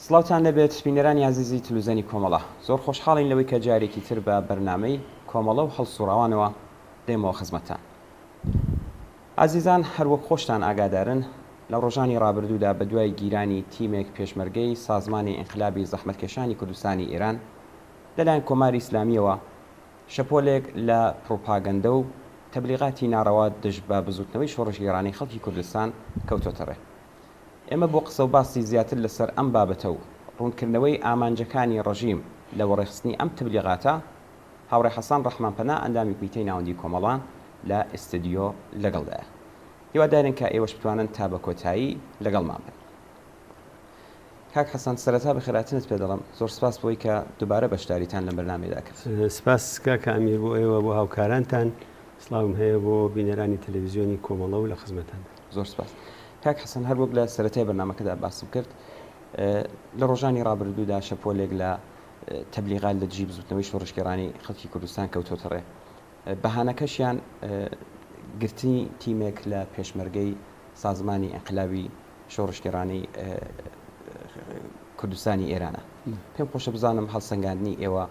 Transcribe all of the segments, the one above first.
سڵاوتان لەبێت بینەرانی عزیزی تلوزەنی کۆمەڵە زۆر خۆشحاڵین لەوەی کە جارێکی تر بە بەرنامەی کۆمەڵە و هەڵسوڕاوانەوە دێمەوە خزمەتتان. عزیزان هەروەک خۆشتان ئاگادارن لە ڕۆژانی ڕابردوودا بە دوای گیرانی تیمێک پێشمەرگەی سازمانی ئینقلابی زەحمەتکێشانی کوردستانی ئێران لەلایەن کۆماری ئیسلامیەوە شەپۆلێک لە پرۆپاگەندە و تەبلیغاتی ناڕەوا دژ بە بزوتنەوەی شۆڕژگێڕانی خەڵکی کوردستان کەوتۆتە ڕێ. ئێمە بۆ قسە و باسی زیاتر لەسەر ئەم بابەتە و ڕوونکردنەوەی ئامانجەکانی ڕژیم لە وەڕێخستنی ئەم تبلیغاتە هاوڕێ حەسان ڕەحمانپەنا ئەندامی کویتەی ناوەندی کۆمەڵان لە ئستودیۆ لەگەڵدایە. هیوادارن کە ئێوەش بتوانن تا بە کۆتایی لەگەڵمان بن. کاک حەسان سەرەتا بەخێراتنت پێ دەڵم زۆر سپاس بۆی کە دووبارە بەشداریتان لە بەرنامەیەدا کرد. سپاس کاکە ئەمیر بۆ ئێوە بۆ هاوکارانتان سڵاوم هەیە بۆ بینەرانی تەلەڤیزیۆنی کۆمەڵە و لە خزمەتان. زۆر سپاس. کاک حەسەن هەر وەک لە سەرەتای بەرنامەکەدا باسم کرد لە ڕۆژانی ڕابردوودا شەپۆلێک لە تەبلیغات لە دژی بزوتنەوەی شۆڕژگێڕانی خەڵکی کوردستان کەوتۆتە ڕێ. بەهانەکەشیان گرتنی تیمێک لە پێشمەرگەی سازمانی ئینقلابی شۆڕژگێڕانی کوردستانی ئێرانە. پێم خۆشە بزانم هەڵسەنگاندنی ئێوە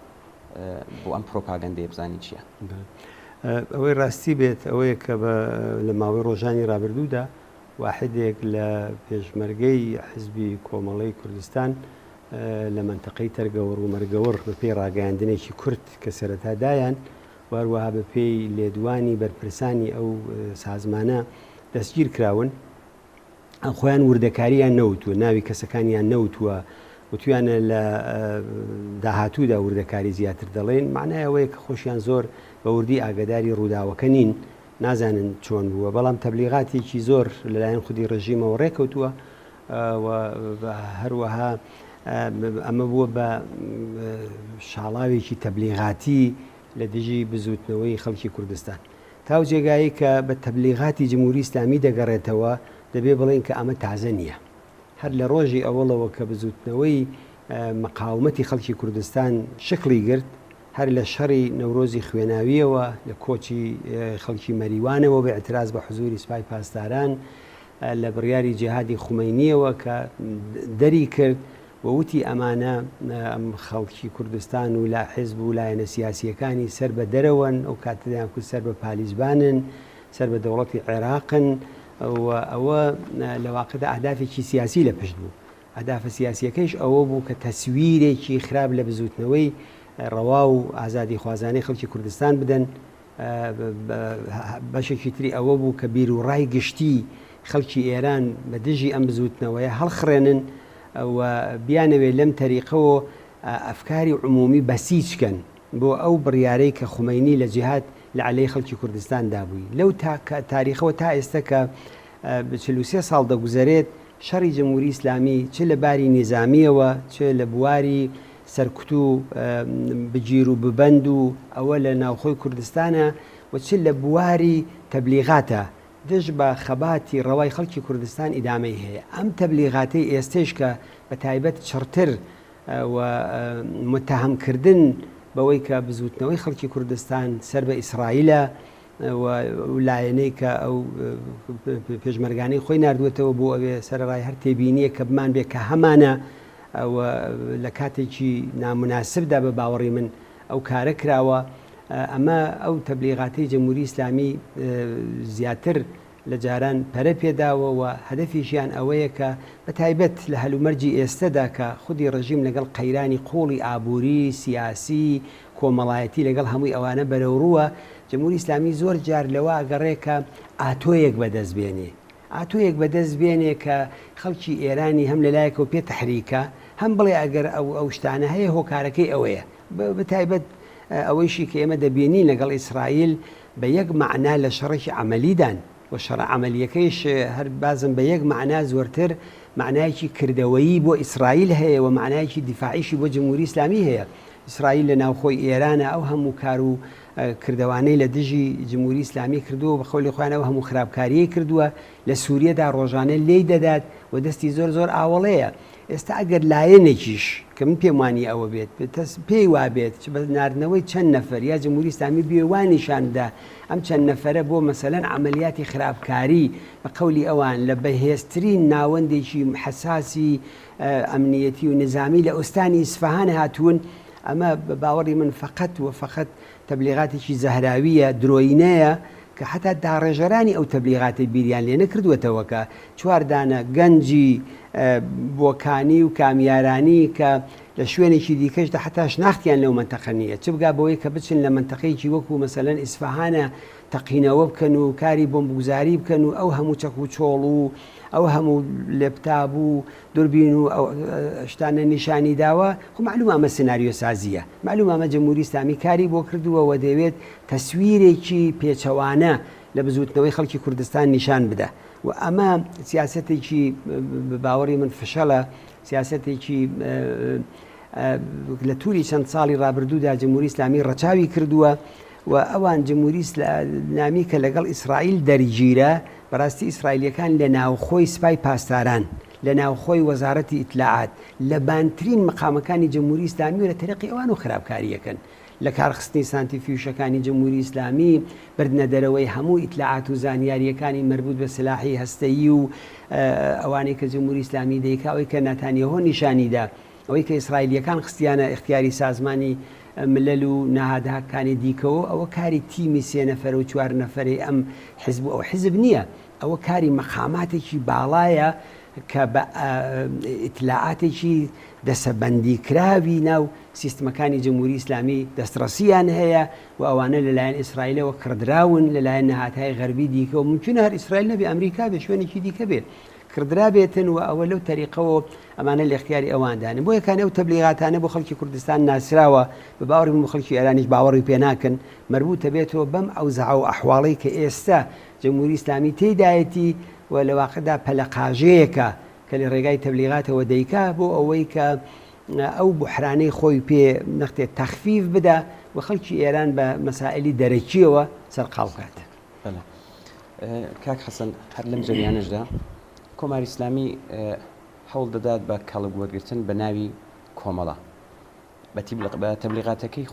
بۆ ئەم پرۆپاگەندەیە بزانی چییە؟ ئەوەی ڕاستی بێت ئەوەیە کە لە ماوەی ڕۆژانی ڕابردوودا واحدێک لە پێشمەرگەی حزبی کۆمەڵەی کوردستان لە منتەقەی تەرگەوەڕ و مەرگەوەڕ بە پێی ڕاگەیاندنێکی کورد کە سەرەتادایان واروەها بە پێی لێدوانی بەرپرسانی ئەو سازمانە دەستگیر کراون خۆیان وردەکاریان نەوتووە ناوی کەسەکانیان نەوتووە وتویانە لە داهاتوودا وردەکاری زیاتر دەڵێن معنای ئەوەیە کە خۆشیان زۆر بە وردی ئاگداری ڕووداوەکە نین نازانن چۆن بووە بەڵام تەبلیغاتێکی زۆر لەلایەن خودی ڕژیمەوە ڕێکەوتووە هەروەها ئەمە بووە بە شاڵاوێکی تەبلیغاتی لە دژی بزوتنەوەی خەڵکی کوردستان تاو جێگایی کە بە تەبلیغاتی جمهوری ئیسلامی دەگەڕێتەوە دەبێ بڵێن کە ئەمە تازە نییە هەر لە ڕۆژی ئەوڵەوە کە بزوتنەوەی مەقاومەتی خەڵکی کوردستان شکلی گرت هەر لە شەڕی نەورۆزی خوێناویەوە لە کۆچی خەڵکی مەریوانەوە بە ئەتراز بە حزوری سوپای پاسداران لە بڕیاری جیهادی خومینیەوە کە دەری کرد ووتی ئەمانە ئەم خەڵکی کوردستان و لا حیزب و لایەنە سیاسیەکانی سەر بە دەرەوەن ئەو کاتدایان کو سەر بە پالیزبانن سەر بە دەوڵەتی عێراقن ئەوە لە واقعدا ئەهدافێکی سیاسی لە پشت بوو ئەهدافە سیاسیەکەیش ئەوە بوو کە تەسویرێکی خراپ لە بزوتنەوەی ڕەوا و ئازادی خوازانەی خەڵکی کوردستان بدەن بەشێکی تری ئەوە بوو کە بیر و ڕای گشتی خەڵکی ئێران بە دژی ئەم بزوتنەوەیە هەڵخڕێنن و بیانەوێت لەم تەریقەوە ئەفکاری عمومی بەسیجکەن بۆ ئەو بڕیارەی کە خومینی لە جیهاد لە عەلەی خەڵکی کوردستان دابووی لەو تاریخەوە تا ئێستا کە 43 ساڵ دەگوزارێت شەڕی جمهوری ئیسلامی چ لە باری نێزامیەوە چ لە بواری سەرکوت و بگیر و ببەند و ئەوە لە ناوخۆی کوردستانە و چ لە بواری تەبلیغاتە دژ بە خەباتی ڕەوای خەڵکی کوردستان ئیدامەی هەیە ئەم تەبلیغاتەی ئێستش کە بە تایبەت چڕتر و متەهەمکردن بەوەی کە بزوتنەوەی خەڵکی کوردستان سەر بە ئیسرائیلە و لایەنەی کە ئەو پێشمەرگانەی خۆی نردوێتەوە بۆ ئەوێ سەرڕای هەر تێبینیە کە بمان بێ کە هەمانە لە کاتێکی نامناسبدا بە باوەڕی من ئەو کارە کراوە ئەمە ئەو تەبلیغاتی جمهوری ئیسلامی زیاتر لە جاران پەرە پێداوە و هەدەفیشیان ئەوەیە کە بە تایبەت لە هەلومەرجی ئێستەدا کە خودی ڕژیم لەگەڵ قەیرانی قۆڵی ئابووری سیاسی کۆمەڵایەتی لەگەڵ هەمووی ئەوانە بەرەوڕووە جمهوری ئیسلامی زۆر جار لەوە ئەگەڕێکە ئاتۆیەک بەدەستبێنێ ئاتۆیەک بەدەستبێنێ کە خەڵکی ئێرانی هەم لەلایەکەوە پێ تەحریکە هەم بڵێ ئەگەر ئەو شتانە هەیە هۆکارەکەی ئەوەیە بە تایبەت ئەوەیشی کە ئێمە دەبینی لەگەڵ ئیسرائیل بە یەک معنا لە شەڕێکی عەمەلیدان و شەڕە عەمەلیەکەیش هەر بازم بە یەک معنا زۆرتر معنایەکی کردەوەیی بۆ ئیسرائیل هەیە و معنایەکی دیفاعیشی بۆ جمهوری ئیسلامی هەیە ئیسرائیل لە ناوخۆی ئێرانە ئەو هەموو کار و کردەوانەی لە دژی جمهوری ئیسلامی کردووە بە خەولی خۆیان ئەو هەموو خراپکاریەی کردووە لە سووریەدا ڕۆژانە لێی دەدات و دەستی زۆر ئاوەڵەیە ئێستا ئەگەر لایەنێکیش کە من پێم وانی ئەوە بێت پێی وا بێت بە ناردنەوەی چەند نەفەر یا جمهوری ئیسلامی بێوانیشاندا ئەم چەند نەفەرە بۆ مەسەلەن عملیاتی خراپکاری بە قەولی ئەوان لە بەهێزترین ناوەندێکی حساسی ئەمنیەتی و نظامی لە ئوستانی ئیسفەهان هاتوون، ئەمە بە باوەڕی من فقط و فقط تەبلیغاتێکی زەهراویە درۆینەیە کە حتا داڕێژەرانی ئەو تەبلیغاتە بیریان لێ نەکردووەتەوە کە چواردانە گەنجی بۆکانی و کامیارانی کە لە شوێنێکی دیکەشدا حتا شناختیان لەو منتەقە نییە، چ بگا بەوەی کە بچن لە منتەقەیەکی وەکو مەسەلەن ئیسفەهانە تەقینەوە بکەن و کاری بۆمبگوزاری بکەن و ئەو هەموو چەک و چۆڵ و ئەو هەموو لێپتاب و دوربین و ئەو شتانە نیشانی داوە، خو معلوم ئەمە سناریۆ سازیە، معلوم ئەمە جمهوری ئیسلامی کاری بۆ کردووە و دەوێت تەسویرێکی پێچەوانە لە بزوتنەوەی خەڵکی کوردستان نیشان بدە و ئەمە سیاسەتێکی باوەڕی من فشەڵە، سیاسەتێکی لە تووری چەند ساڵی ڕابردوودا جمهوری ئیسلامی ڕەچاوی کردووە و ئەوان جمهوری ئیسلامی کە لەگەڵ ئیسرائیل دەریگیرە بەڕاستی ئیسرائیلیەکان لە ناوخۆی سپای پاسداران لە ناوخۆی وەزارەتی ئیتلاعات لە بانترین مقامەکانی جمهوری ئیسلامی و لە تەرەقی ئەوان و خراپکاریەکەن لە کارخستنی سانتیفیوشەکانی جمهوری ئیسلامی بردنە دەرەوەی هەموو ئیتلاعات و زانیاریەکانی مربوط بە سلاحی هەستەیی و ئەوانەی کە جمهوری ئیسلامی دەیکا ئەوەی کە نەتانیاهۆ نیشانیدا ئەوەی کە ئیسرائیلیەکان خستیانە اختیاری سازمانی ملل و نەهادەکانی دیکەوە ئەوە کاری تیمی 3 نەفەر و 4 نەفەری ئەم حزب ئەو حزب نییە، ئەوە کاری مەقاماتێکی باڵایە کە بە ئیتلاعاتێکی دەسەبەندی کراوی ناو سیستمەکانی جمهوری ئیسلامی دەستڕەسییان هەیە و ئەوانە لەلایەن ئیسرائیلەوە کردراون لەلایەن نەهاتهای غەربی دیکە و ممکنە هەر ئیسرائیل نەبێ ئەمریکا بێ شوێنێکی دیکە بێت کردرا بێتن و ئەوە لەو تەریقەوە ئەمانە لە اختیاری ئەواندانن بۆ یەکانە ئەو تەبلیغاتانە بۆ خەڵکی کوردستان ناسراوە بە باوەڕی من خەڵکی ئێرانیش باوەڕی پێ ناکەن مربوطە بێتەوە بەم ئەوزەع و ئەحواڵەی کە ئێستا جمهوری ئیسلامی تێدایەتی و لە واقعدا پەلەقاژەیەکە کە لە ڕێگای تەبلیغاتەوە دەیکا بۆ ئەوەی کە ئەو بوحرانەی خۆی پێ نەختێت تەخفیف بدە و خەڵکی ئێران بە مەسائلی دەرەکیەوە سەرقاڵ بکات. کاک حەسەن هەر لەم جریانەشدا کۆماری ئیسلامی هەوڵ دەدات بە کەڵک وەرگرتن بە ناوی کۆمەڵە بە تەبلیغاتەکەی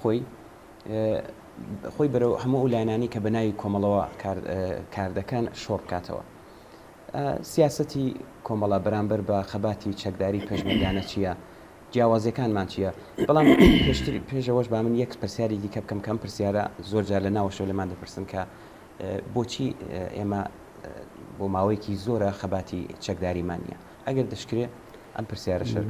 خۆی بەرەو هەموو ئەولایەنانی کە بە ناوی کۆمەڵەوە کار دەکەن شۆڕ بکاتەوە. سیاسەتی کۆمەڵە بەرامبەر بە خەباتی چەکداری پێشمەرگانە چییە؟ جیاوازیەکانمان چییە؟ بەڵام پێشەوەش با من یەک پرسیاری دیکە بکەم کەم پرسیارە زۆرجار لە ناوەشەوە لەمان دەپرسن کە بۆچی ئێمە بۆ ماوەیەکی زۆرە خەباتی چەکداریمان نییە؟ ئەگەر دەشکرێ ئەم پرسیارەشە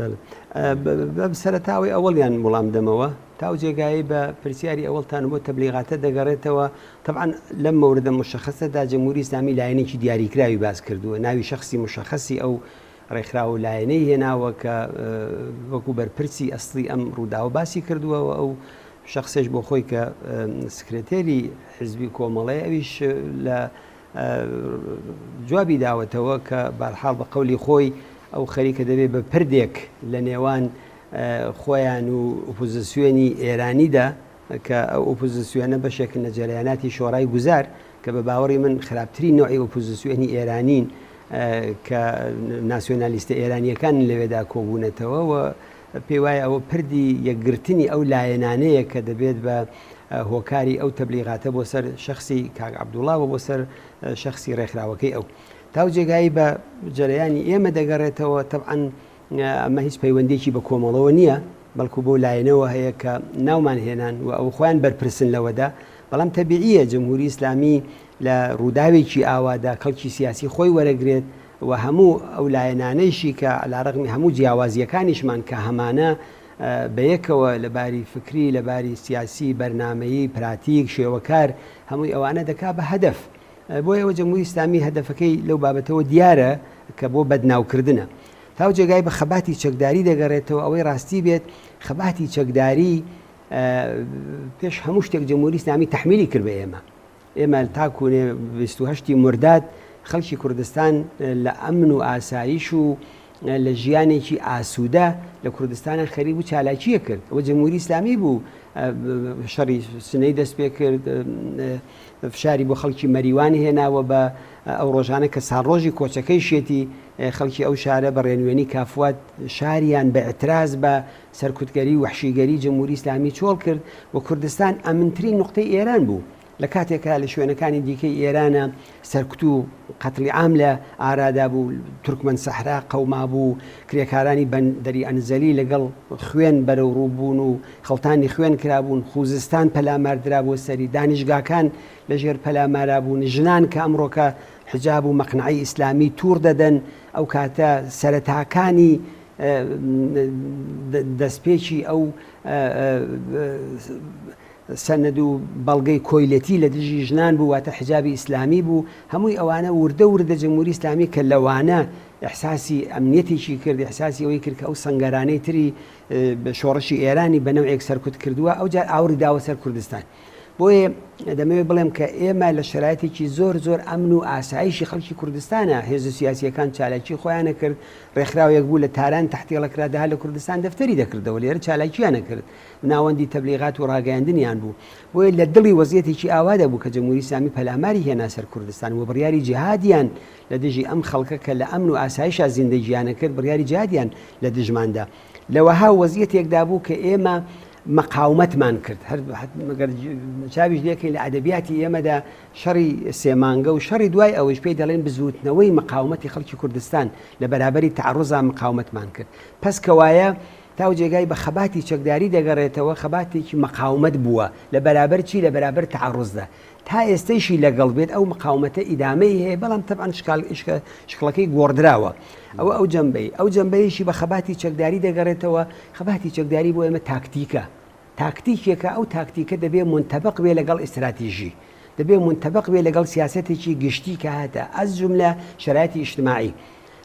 بە سەرەتاوی ئەوەڵیان وەڵام دەمەوە تاو جێگایی بە پرسیاری ئەوڵتان بۆ تەبلیغاتە دەگەڕێتەوە. طبعا لەم مەوردە مشخصەدا جمهوری ئیسلامی لایەنێکی دیاریکراوی باس کردووە، ناوی شخصی مشخصی ئەو ڕێکخرا و لایەنەی هێناوە کە وەکو بەرپرسی ئەسڵی ئەم ڕووداوە باسی کردووە و ئەو شخصێش بۆ خۆی کە سکرتێری حزبی کۆمەڵەیە ئەویش لە جوابی داوەتەوە کە بەرحاڵ بە قەولی خۆی ئەو خەریکە دەبێت بە پردێک لە نێوان خۆیان و ئۆپۆزیسیۆنی ئێرانیدا کە ئەو ئۆپۆزیسیۆنە بەشێکن لە جەریاناتی شۆڕای گوزار کە بە باوەڕی من خراپترین نوعی ئۆپۆزیسیۆنی ئێرانین کە ناسیۆنالیستە ئێرانیەکان لەوێدا کۆبوونەتەوە و پێی وایە ئەوە پردی یەکگرتنی ئەو لایەنانەیە کە دەبێت بە هۆکاری ئەو تەبلیغاتە بۆ سەر شخصی کاک عەبدوڵڵاوە بۆ سەر شخصی ڕێکخراوەکەی ئەو تاو جێگایی بە جەرەیانی ئێمە دەگەڕێتەوە. طبعاً ئەمە هیچ پەیوەندێکی بە کۆمەڵەوە نییە بەڵکو بۆ لایەنەوە هەیە کە ناومان هێنان و ئەو خۆیان بەرپرسن لەوەدا، بەڵام تەبیعیە جمهوری ئیسلامی لە ڕووداوێکی ئاوادا خەڵکی سیاسی خۆی وەرەگرێت و هەموو ئەو لایەنانەیشی کە علیڕەغمی هەموو جیاوازیەکانیشمان کە هەمانە بەیەکەوە لەباری فکری لەباری سیاسی بەرنامەیی پراتیک شێوەکار هەمووی ئەوانە دەکا بە هەدەف. بۆی ئەوە جمهوری ئیسلامی هەدەفەکەی لەو بابەتەوە دیارە کە بۆ بەدناوکردنە. تاو جێگای بە خەباتی چەکداری دەگەڕێتەوە ئەوەی ڕاستی بێت خەباتی چەکداری پێش هەموو شتێک جمهوری ئیسلامی تەحمیلی کرد بە ئێمە تاکوونێ 28 مرداد خەڵکی کوردستان لە ئەمن و ئاسایش و لە ژیانێکی ئاسوودە لە کوردستانە خەریب و چالاکیە کرد ئەوە جمهوری ئیسلامی بوو شەڕی سنەی دەست پێ کرد فشاری بۆ خەڵکی مەریوانی هێناوە بە ئەو ڕۆژانە کە ساڕۆژی کۆچەکەی شێتی خەڵکی ئەو شارە بە ڕێنوێنی کافوات شاریان بە ئەتراز بە سەرکوتگەری و وحشیگەری جمهوری ئیسلامی چۆڵ کرد و کوردستان ئەمنترین نقطەی ئێران بوو لە کاتێکە لە شوێنەکانی دیکەی ئێرانە سەرکوت و قەتڵی عام لە ئارادا بوو تورکمەن سەحرا قەوما بوو کرێکارانی بەندەری ئەنزەلی لەگەڵ خوێن بەرەو ڕووبوون و خەڵتانی خوێن کرابوون خوزستان پەلاماردرا بۆ سەری دانیشگاکان لەژێر پەلامارا بوون ژنان کە ئەمڕۆکە حجاب و مەقنعی ئیسلامی توور دەدەن ئەو کاتە سەرەتاکانی دەستپێکی ئەو سەنەد و بەڵگەی کۆیلەتی لە دژی ژنان بوو واتە حجابی ئیسلامی بوو هەمووی ئەوانە وردە وردە جمهوری ئیسلامی کە لەوانە ئەحساسی ئەمنیەتێکی کرد ئەحساسی ئەوەی کرد کە ئەو سەنگەرانەی تری بە شۆڕشی ئێرانی بەنەوەیەک سەرکوت کردووە ئەوجار ئاوری داوە سەر کوردستان بۆیە دەمەوێت بڵێم کە ئێمە لە شرایەتێکی زۆر زۆر ئەمن و ئاسایشی خەڵکی کوردستانە هێز سیاسیەکان چالاکی خۆیانە کرد ڕێکخراوێک بوو لە تاران تەحتیڵەکرادەها لە کوردستان دەفتەری دەکردەوە لێرە چالاکییانە کرد ناوەندی تەبلیغات و ڕاگەیاندنیان بوو بۆیە لە دڵی وەزیەتێکی ئاوادا بوو کە جمهوری ئیسلامی پەلاماری هێنا سەر کوردستان و بڕیاری جیهادیان لە دژی ئەم خەڵکە کە لە ئەمن و ئاسایشە زیندەگییانە کرد بڕیاری جیهادیان لە دژماندا لەوەها وەزیەتێکدا بوو کە ئێمە مەقاومەتمان کرد هەر چاویش لێکەین لە ئەدەبیاتی ئێمەدا شەڕی سێمانگە و شەڕی دوای ئەوەش پێی دەڵێن بزوتنەوەی مەقاومەتی خەڵکی کوردستان لە بەرابەری تعڕوزا مەقاومەتمان کرد پس کەوایە تاو جێگای بە خەباتی چەکداری دەگەڕێتەوە خەباتێکی مەقاومەت بووە لە بەرابەر چی لە بەرابەر تعڕوزدا تا ئێستەیشی لەگەڵ بێت ئەو مەقاومەتە ئیدامەی هەیە بەڵام تەبعاً شکڵەکەی گۆڕدراوە ئەو جەمبەیەشی بە خەباتی چەکداری دەگەڕێتەوە خەباتی چەکداری بۆ ئێمە تاکتیکێکە ئەو تاکتیکە دەبێت منتەبق بێ لەگەڵ ئیستراتیژی دەبێت منتەبق بێ لەگەڵ سیاسەتێکی گشتی کە هاتە ئەز جملە شرایەتی ئیجتماعی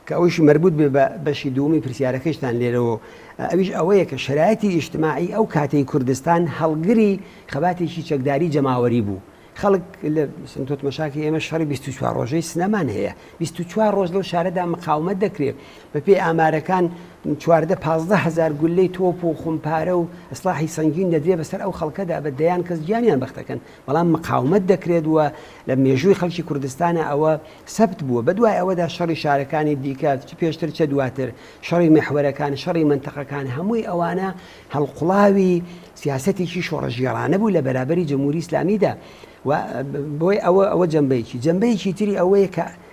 کە ئەوشی مربوط بێ بە بەشی دووەمی پرسیارەکەشتان لێرەوە ئەویش ئەوەیە کە شرایەتی ئیجتماعی ئەو کاتەی کوردستان هەڵگری خەباتێکی چەکداری جەماوەری بوو خەڵک لە سنتۆت مەشاکی ئێمە شەڕی 24 ڕۆژەی سنەمان هەیە 24 ڕۆژ لەو شارەدا مقاومەت دەکرێت بە پێی ئامارەکان 14-15 هزار گولەی تۆپ و خومپارە و ئەسلاحی سەنگین دەدرێت بەسەر ئەو خەڵکەدا بە دەیان کەس گیانیان بەختەکەن بەڵام مقاومەت دەکرێت وە لە مێژووی خەڵکی کوردستانە ئەوە سەبت بووە بەدوای ئەوەدا شەڕی شارەکانی دیکە چ پێشتر چە دواتر شەڕی مێحوەرەکان شەڕی منتەقەکان هەمووی ئەوانە هەڵقوڵاوی سیاسەتێکی شۆڕەژێڕانە بوو لە بەرابەری جمهوری ئیسلامیدا و بۆی ئەوە جەمبەیەکی تری ئەوەیە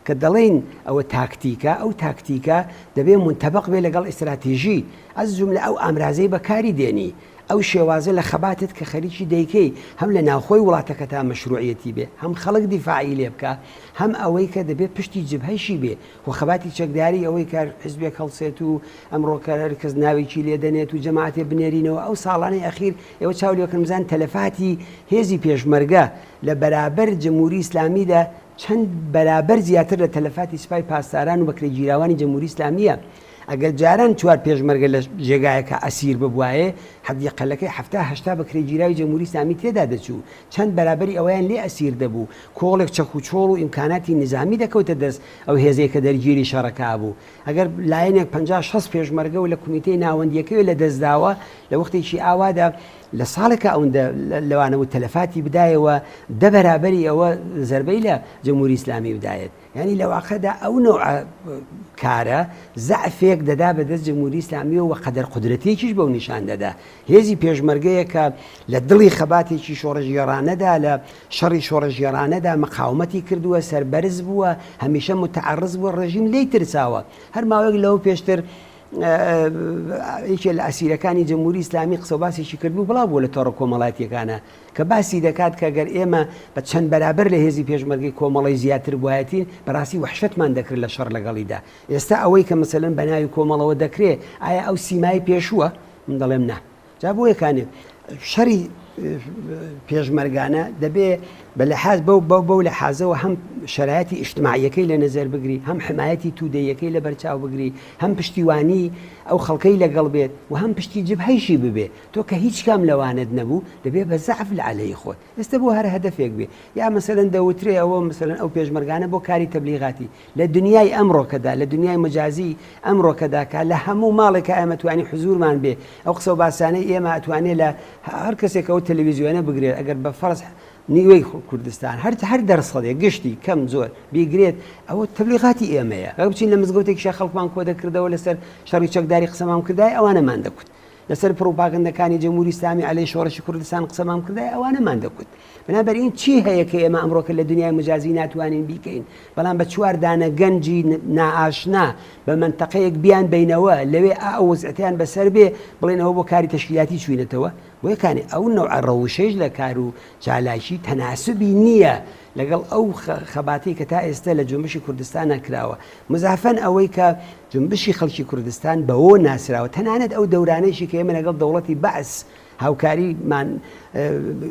کە دەڵێن ئەوە تاکتیکە ئەو تاکتیکە دەبێت منتەبق بێ لەگەڵ ئیستراتیژی ئەس جملە ئەو ئامرازەی بەکاری دێنی ئەو شێوازە لە خەباتت کە خەریکی دەیکەی هەم لە ناوخۆی وڵاتەکە تا مەشروعیەتی بێ هەم خەڵک دیفاعی لێ بکە هەم ئەوەی کە دەبێت پشتی جبهەیشی بێ و خەباتی چەکداری ئەوەی کار حزبێک هەڵسێت و ئەمڕۆکە هەر کەس ناوێکی لێ دەنێت و جەماعەتێ بنێرینەوە ئەو ساڵانەی ئەخیر ئێوە چاولێکمزان تەلەفاتی هێزی پێشمەرگە لە بەرابەر جمهوری ئیسلامیدا چەند بەرابەر زیاتر لە تەلەفاتی سوپای پاسداران و بەکرێگیراوانی جمهوری ئیسلامیە ئەگەر جاران چوار پێشمەرگە لە جێگایەکە ئەسیر ببوایە حەدیقەلەکەی 70-80 بەکرێگیراوی جمهوری ئیسلامی تێدا دەچوو چەند بەرابەری ئەویان لێ ئەسیر دەبوو کۆڵێک چەک و چۆڵ و ئیمکاناتی نظامی دەکەوتە دەست ئەو هێزەیە کە دەرگیری شەڕەکە بوو ئەگەر لایەنێک 50-60 پێشمەرگە و لە کمیتەی ناوەندیەکەی لە دەستداوە لە وەختێکی ئاوادا لە ساڵێکە ئەوەندە لەوانەوە تەلەفاتی بدایەوە دە بەرابەری ئەوە زەربەی لە جمهوری ئیسلامی بدایێت یعنی لە واقعدا ئەو نوع کارە زەعفێک دەدا بەدەست جمهوری ئیسلامیەوە و قەدەر قودرەتێکیش بەو نیشان دەدا هێزی پێشمەرگەیە کە لە دڵی خەباتێکی شۆڕەژێڕانەدا لە شەڕی شۆڕەژێڕانەدا مەقاومەتی کردووە سەربەرز بووە هەمیشە متعەڕز بووە ڕێژیم لێی ترساوە هەر ماوەیەک لەوە پێشتر یەکێ لە ئەسیرەکانی جمهوری ئیسلامی قسە و باسێکی کردبوو بڵاو بووە لە تۆڕە کۆمەڵایەتیەکانە کە باسی دەکات کە گەر ئێمە بە چەند بەرابەر لە هێزی پێشمەرگەی کۆمەڵی زیاتر بوایەتین بەڕاستی وحشەتمان دەکرد لە شەڕ لەگەڵیدا ئێستا ئەوەی کە مەسەلەن بە ناوی کۆمەڵەوە دەکرێت ئایا ئەو سیمای پێشووە من دەڵێم نا جا بۆ یەکانێ شەڕی پێشمەرگانە دەبێ بە لەحاز بەو لە حازەوە هەم شرایەتی ئیجتماعیەکەی لە نەزەر بگری هەم حمایەتی توودەیەکەی لە بەرچاو بگری هەم پشتیوانی ئەو خەڵکەی لەگەڵ بێت و هەم پشتی جبهەیشی ببێ تۆ کە هیچ کام لەوانت نەبوو دەبێت بە زەعف لە عەلەی خۆت ئێستا بۆ هەر هەدەفێک بێ یا مەسەلەن دەوترێ ئەوە مەسەلەن ئەو پێشمەرگانە بۆ کاری تەبلیغاتی لە دنیای ئەمڕۆکەدا لە دنیای مجازی ئەمڕۆکەدا کە لە هەموو ماڵێکە ئێمە توانی حزورمان بێ ئەو قسە و باسانەی ئێمە ئەتوانێت لە هەر کەسێک ئەو تەلەڤیزیۆنە بگرێت ئەگەر بە فەرز نیوەی کوردستان هەر دەرسەدێک گشتی کەم زۆر بیگرێت ئەوە تەبلیغاتی ئێمەیە ئەو بچین لە مزگەوتێکیشە خەڵکمان کۆ دەکردەوە لەسەر شەڕی چەکداری قسەمان کردای ئەوانەمان دەکوت لەسەر پرۆپاگەندەکانی جەمهوری ئیسلامی عەلەی شۆڕشی کوردستان قسەمان کردای ئەوانەمان دەکوت بنابەرین چی هەیە کە ئێمە ئەمڕۆکە لە دنیای مجازی ناتوانین بیکەین بەڵام بە چوار دانە گەنجی نائاشنا بە منتەقەیەک بیان بینەوە لەوێ ئەو وەزعەتیان بەسەر بێ بڵێنەوە بۆ کاری تەشکیلاتی چوینەتەوە وەکانی ئەو نەوع ڕەوشەیش لە کار و چالاشی تەناسبی نییە لەگەڵ ئەو خەباتی کە تا ئێستا لە جنبشی کوردستان نەکراوە مزافەن ئەوەی کە جنبشی خەڵکی کوردستان بەوە ناسراوە تەنانەت ئەو دەورانەیشی کە ئێمە لەگەڵ دەوڵەتی بەعس هاوکاریمان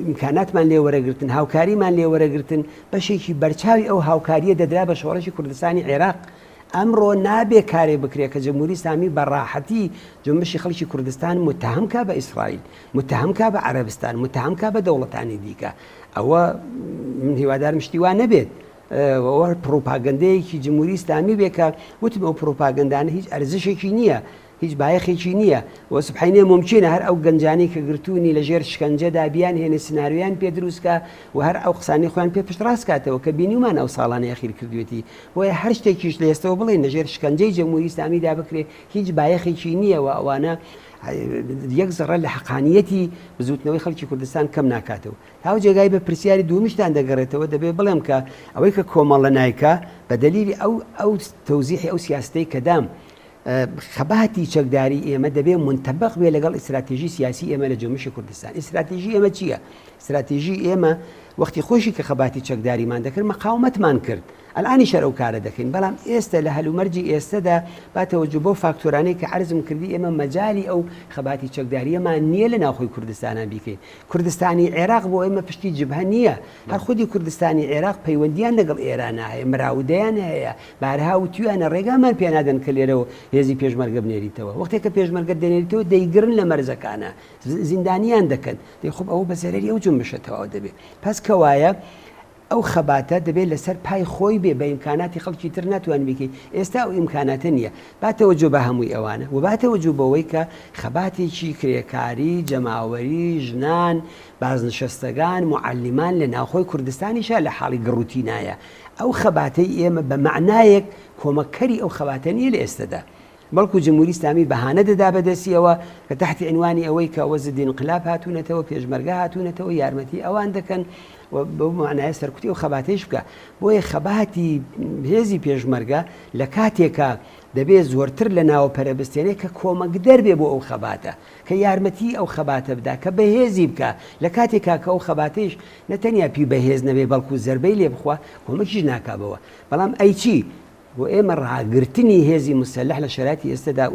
ئیمکاناتمان لێ وەرەگرتن هاوکاریمان لێ وەرەگرتن بەشێکی بەرچاوی ئەو هاوکاریە دەدرا بە شۆڕشی کوردستانی عێراق ئەمڕۆ نابێ کارێ بکرێ کە جمهوری ئیسلامی بەڕاحەتی جنبشی خەڵکی کوردستان متهمکە بە ئیسرائیل متهمکە بە عەرەبستان متهمکە بە دەوڵەتانی دیکە ئەوە من هیوادارم شتیوان نەبێت ئەوە پرۆپاگەندەیەکی جمهوری ئیسلامی بێ کە وتم ئەو پرۆپاگەندانە هیچ ئەرزشێکی نییە هیچ بایەخێکی نییە وە سبحەینێ ممکنە هەر ئەو گەنجانەی کە گرتوونی لە ژێر شکنجەدا بیان هێنە سناریویان پێ دروستکە و هەر ئەو قسانی خۆیان پێ پشت ڕاست کاتەوە کە بینیمان ئەو ساڵانە ئەخیر کردوێتی بۆیە هەر شتێکیش لە ئێستەوە بڵێن لە ژێر شکنجەی جەمهوری ئیسلامیدا بکرێ هیچ بایەخێکی نییە و ئەوانە یەک زەڕە لە حەقانیەتی بزوتنەوەی خەڵکی کوردستان کەم ناکاتەوە هاو جێگای بە پرسیاری دومیشتان دەگەڕێتەوە دەبێ بڵێم کە ئەوەی کە کۆمەڵە نایکە بە دەلیلی ئەو تەوزیحی ئەو سیاستەی کەدام خەباتی چەکداری ئێمە دەبێ منتەبق بێ لەگەڵ ئیستراتیژی سیاسی ئێمە لە جەمهوری کوردستان ئیستراتیژی ئێمە چییە؟ ئیستراتیژی ئێمە وەختی خۆشی کە خەباتی چەکداریمان دەکرد مەقاومەتمان کرد ئەلانی شەر ئەو کارە دەکەین بەڵام ئێستا لە هەلومەرجی ئێستادا باتەوەجو بۆ فاکتۆرانەی کە عەرزم کردی ئێمە مەجالی ئەو خەباتی چەکداریەمان نییە لە ناوخۆی کوردستانان بیکەین کوردستانی عێراق بۆ ئێمە پشتی جبهە نییە هەر خودی کوردستانی عێراق پەیوەندیان لەگەڵ ئێرانە هەیە مراودەیان هەیە بارها وتویانە ڕێگامان پێ نادەن کە لێرەوە هێزی پێشمەرگە بنێریتەوە وەختێک کە پێشمەرگە دەنێریتەوە دەیگرن لە مەرزەکانە زیندانیان دەکەن دەیخۆب ئەوە بەسەرەری ئەو جنبشەتەوە دەبێت پس کەوایە ئەو خەباتە دەبێت لەسەر پای خۆی بێ بە ئیمکاناتی خەڵکی تر ناتوان بیکەی ئێستا ئەو ئیمکاناتە نییە باتەوەجو بە هەمووی ئەوانە و باتەوەجو بەوەی کە خەباتێکی کرێکاری جەماوەری ژنان بازنشستەکان معەلیمان لە ناوخۆی کوردستانیشە لە حاڵی گڕوتینایە ئەو خەباتەی ئێمە بە معنایەک کۆمەکەری ئەو خەباتە نیە لە ئێستادا بەڵکو جمهوری ئیسلامی بەهانە دەدا بەدەستیەوە کە تحتی عنوانی ئەوەی کە وەزدی انقلاب هاتوونەتەوە پێشمەرگە هاتوونەتەوە یارمەتی ئەوان دەکەن بە معنای سەرکوتی و خەباتەیش بکە بۆیە خەباتی هێزی پێشمەرگە لە کاتێکە دەبێت زۆرتر لە ناوەپەرەبستێنێ کە کۆمەک دەربێ بۆ ئەو خەباتە کە یارمەتی ئەو خەباتە بدا کە بەهێزی بکە لە کاتێکا کە ئەو خەباتەیش نەتەنیا پی بەهێز نەبێ بەڵکو زەربەی لێ بخوا کۆمەکیش ناکابەوە بەڵام ئەی چی بۆ ئێمە ڕاگررتنی هێزی مسلح لە شەرایەتی ئێستادا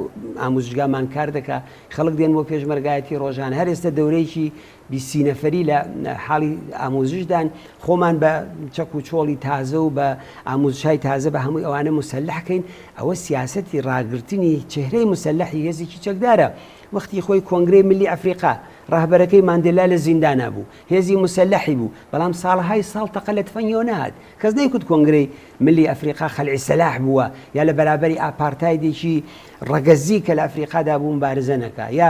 ئامۆژگامان کار دەکا خەڵک دێن بۆ پێشمەرگایەتی ڕۆژان هەر ئێستا دەورەیەکی 20 نەفەری لە حاڵی ئامۆژشدان خۆمان بە چەک و چۆڵی تازە و بە ئامۆژهای تازە بە هەمووی ئەوانە مسلحکەین ئەوە سیاسەتی ڕاگررتنی چهرەی مسلحی هێزێکی چەکدارە وەختی خۆی کۆنگرەی ملی ئەفریقا ڕاهبەرەکەی ماندێلا لە زیندانا بوو هێزی مسلحی بوو بەڵام ساڵهای ساڵ تەقە لە تفەنگیەوە نهات کەس نەیکوت کۆنگرەی ملی ئەفریقا خەلعی سەلاح بووە یا لە بەرابەری ئاپارتایدێکی ڕەگەزی کە لە ئەفریقادا بوو مبارزە نەکا یا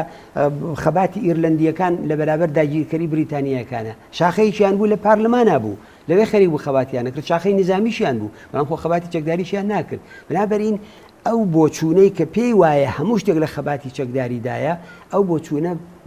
خەباتی ئیرلندیەکان لە بەرابەر داگیرکەری بریتانیەکانە شاخەیەکیان بوو لە پارلمانە بوو لەوێ خەریک بوو خەباتیان نەکرد شاخەی نظامیشیان بوو بەڵام خۆ خەباتی چەکداریشیان ناکرد بنابەرین ئەو بۆچوونەی کە پێی وایە هەموو شتێک لە خەباتی چەکداریدایە ئەو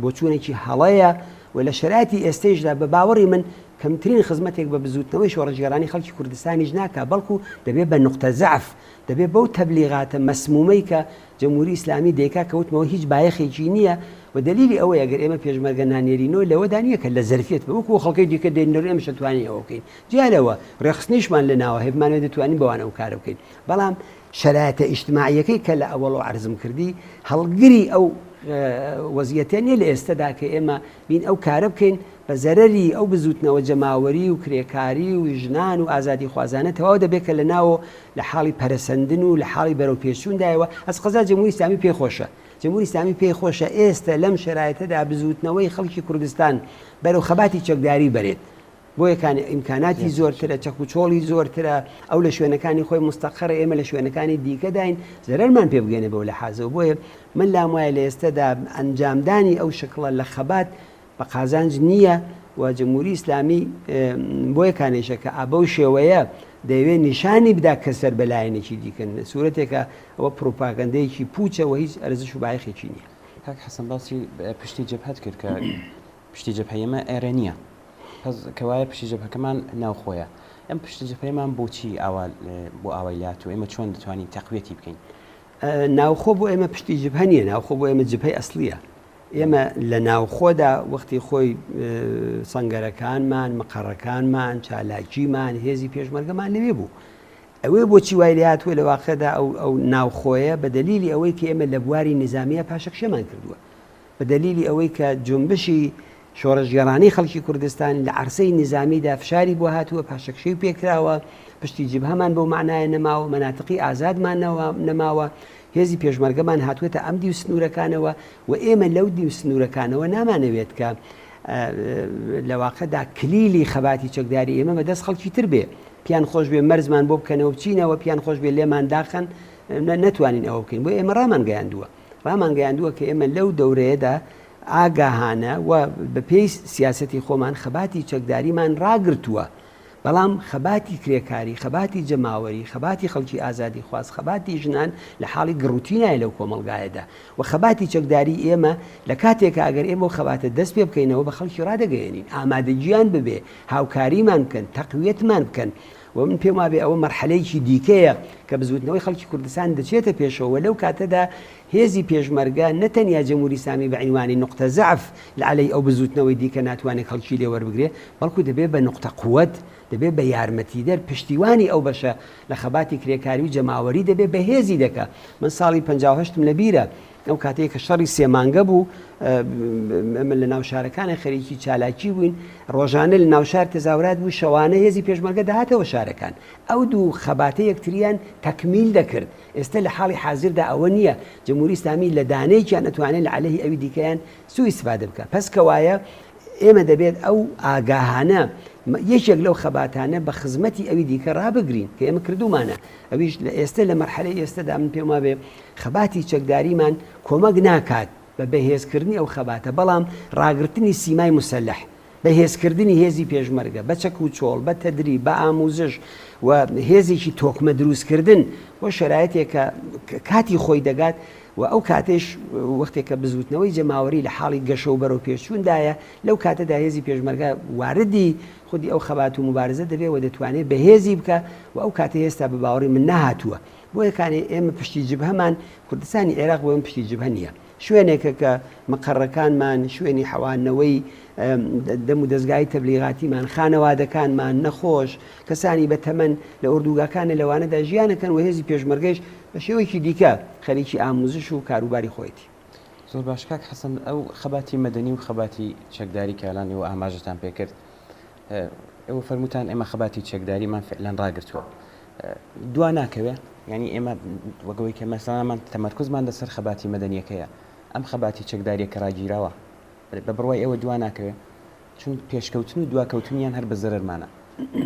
بۆچوونێکی هەڵەیە و لە شەرایەتی ئێستەیشدا بە باوەڕی من کەمترین خزمەتێک بە بزوتنەوەی شۆڕەژگەرانی خەڵکی کوردستانیش ناکا بەڵکو دەبێت بە نقطە زەعف دەبێت بەو تەبلیغاتە مەسمومەی کە جمهوری ئیسلامی دەیکا کەوتمەوە هیچ بایەخێکی نییە و دلیلی ئەوەیە ئەگەر ئێمە پێشمەرگە نانێرینەوە لەوەدا نییە کە لە زەرفێت بە وەکو خەڵکی دیکە دێنەوە ئێمە شەتوانی ئەوە بکەین جیالەوە ڕێخستنیشمان لە ناوە هێبمانەوە دەتوانین بەوانە ئەو کارە بکەین بەڵام شرایطە ئیجتماعیەکەی کە لە ئەوڵ و عەرزم کردی هەڵگری ئەو وەزیەتێنێ لە ئێستادا کە ئێمە بین ئەو کارە بکەین بە زەرەری ئەو بزوتنەوە جەماوەری و کرێکاری و ژنان و ئازادی خوازانە تەواو دەبێت کە لەناوە لە حاڵی پەرسەندن و لە حاڵی بەرەو پێچووندایەوە ئەس قەزا جمهوری ئیسلامی پێخۆشە. جمهوری ئیسلامی پێخۆشە ئێستا لەم شرایطەدا بزوتنەوەی خەڵکی کوردستان بەرەو خەباتی چەکداری بەرێت. بۆ یەکانی ئیمکاناتی زۆرترە، چەک و چۆڵی زۆرترە، ئەو لە شوێنەکانی خۆی مستەقڕە، ئێمە لە شوێنەکانی دیکەداین زەرەرمان پێ بگەێنێ بەو لە حازەوە. بۆیە من لام وایە لە ئێستادا ئەنجامدانی ئەو شکڵە لە خەبات بە قازانج نییە و جمهوری ئیسلامی بۆ یەکانێشە کە ئابە و شێوەیە دەیەوێت نیشانی بدا کە سەر بەلایەنێکی دیکەن سوورەتێکە ئەوە پرۆپاگەندەیەکی پوچەوە هیچ ئەرزش و بایەخێکی نییە. کاک حەسەن باسی پشتی جەبهەت کرد کە پشتی جەبهەیەمە ئێرە نییە، پس کەوایە پشتی جەبهەکەمان ناوخۆیە. ئەم پشتی جەبهەیەمان بۆچی بۆ ئاوای لات و ئێمە چۆن دەتوانین تەقویەتی بکەین؟ ناوخۆ بۆ ئێمە پشتی جبهە نیە، ناوخۆ بۆ ئێمە جبهەی ئەسلیە. ئێمە لە ناوخۆدا وەختی خۆی سەنگەرەکانمان، مەقەڕەکانمان، چالاکیمان، هێزی پێشمەرگەمان لەوێ بوو. ئەوەی بۆچی وای لێ هاتووە لە واقعدا ئەو ناوخۆیە بە دەلیلی ئەوەی کە ئێمە لە بواری نظامیە پاشەکشەمان کردووە، بە دەلیلی ئەوەی کە جنبشی شۆڕەژگەڕانەی خەڵکی کوردستان لە عەرسەی نظامیدا فشاری بۆ هاتووە، پاشەکشەی پێکراوە، پشتی جبهەمان بەو معنایە نەماوە، مەناتقی ئازادمان نەماوە، هێزی پێشمەرگەمان هاتوێتە ئەم دی و سنوورەکانەوە و ئێمە لەو دی و سنوورەکانەوە نامانەوێت کە لە واقعدا کلیلی خەباتی چەکداری ئێمە بەدەست خەڵکی تر بێ، پیان خۆش بێ مەرزمان بۆ بکەنەوە بچینەوە، پیان خۆش بێ لێمان داخەن، نەتوانین ئەوە بکەین. بۆ ئێمە ڕامان گەیاندووە کە ئێمە لەو دەورەیەدا ئاگاهانە و بە پێی سیاسەتی خۆمان خەباتی چەکداریمان ڕاگرتووە، بەڵام خەباتی کرێکاری، خەباتی جەماوەری، خەباتی خەڵکی ئازادی خواست، خەباتی ژنان لە حاڵی گڕوتینایە لەو کۆمەڵگایەدا و خەباتی چەکداری ئێمە لە کاتێکە ئەگەر ئێمە و خەباتە دەست پێ بکەینەوە بە خەڵکی ڕادەگەیەنین، ئامادەجیان ببێ، هاوکاریمان بکەن، تەقویەتمان بکەن. و من پێم وابێ ئەوە مەرحەلەیەکی دیکەیە کە بزوتنەوەی خەڵکی کوردستان دەچێتە پێشەوە. لەو کاتەدا هێزی پێشمەرگە نەتەنیا جمهوری ئیسلامی بە عنوانی نقطە ضعف لە عەلەی ئەو بزوتنەوەی دیکە ناتوانێت خەڵکی لێ وەربگرێ، بەڵکو دەبێت بە نقطە قووەت، دەبێت بە یارمەتیدەر پشتیوانی ئەو بەشە لە خەباتی کرێکاری و جەماوەری دەبێت بە هێزی دەکە. من ساڵی 58 لە بیرە ئەو کاتەیە کە شەڕی سێمانگە بوو، لە ناوشارەکانی خەریکی چالاکی بووین، ڕۆژانە لە ناوشار تەزاورات بوو، شەوانە هێزی پێشمەرگە دەهاتەوە شارەکان، ئەو دوو خەباتە یەکتریان تەکمیل دەکرد. ئێستا لە حاڵی حازردا ئەوە نییە، جمهوری ئیسلامی لە دانەیەکیان نەتوانێت لە عەلەیهی ئەوی دیکەیان سوء ئیستیفادە بکە. پس کەوایە ئێمە دەبێت ئەو ئاگاهانە یەکێک لەو خەباتانە بە خزمەتی ئەوی دیکە ڕابگرین کە ئێمە کردومانە. ئەویش ئێستا لە مەرحەلەی ئێستادا من پێم وابێ خەباتی چەکداریمان کۆمەک ناکات بە بەهێزکردنی ئەو خەباتە، بەڵام ڕاگررتنی سیمای مسلح، بەهێزکردنی هێزی پێشمەرگە بە چەک و چۆڵ، بە تەدری، بە ئاموزش و هێزێکی تۆکمە دروستکردن بۆ شرایەتێکە کاتی خۆی دەگات و ئەو کاتێش وەختێکە بزوتنەوەی جەماوەری لە حاڵی گەشە و بەرەو پێشچووندایە، لەو کاتەدا هێزی پێشمەرگە واردی خودی ئەو خەبات و مبارزە دەبێت و دەتوانێت بەهێزی بکە و ئەو کاتە هێستا بە باوەڕی من نەهاتووە. بۆ یەکانێ ئێمە پشتی جبهەمان کوردستانی عێراق بۆ ئێمە پشتی جبهە نییە، شوێنێکە کە مەقەڕەکانمان، شوێنی حەوانەوەی دەم و دەستگای تەبلیغاتیمان، خانەوادەکانمان نەخۆش، کەسانی بەتەمەن لە ئوردوگاکانە لەوانەدا ژیانەکەن و هێزی پێشمەرگەش بە شێوەیەکی دیکە خەریکی ئاموزش و کاروباری خۆیەتی. زۆر باش کاک حەسەن، ئەو خەباتی مەدەنی و خەباتی چەکداری کەلانی و ئاماژتان پێکرد، ئەوە فەرموتان ئێمە خەباتی چەکداریمان فعلەن ڕاگرتووە، دوا ناکەوێ، ینی ئێمە وەگەوەی کە مەسەڵەمان تەمەرکوزمان لەسەر خەباتی مەدەنیەکەیە، ئەم خەباتی چەکداریە کە ڕاگیراوە بە بڕوای ئێوە دوا ناکەوێ، چون پێشکەوتن و دواکەوتنیان هەر بە زەرمانە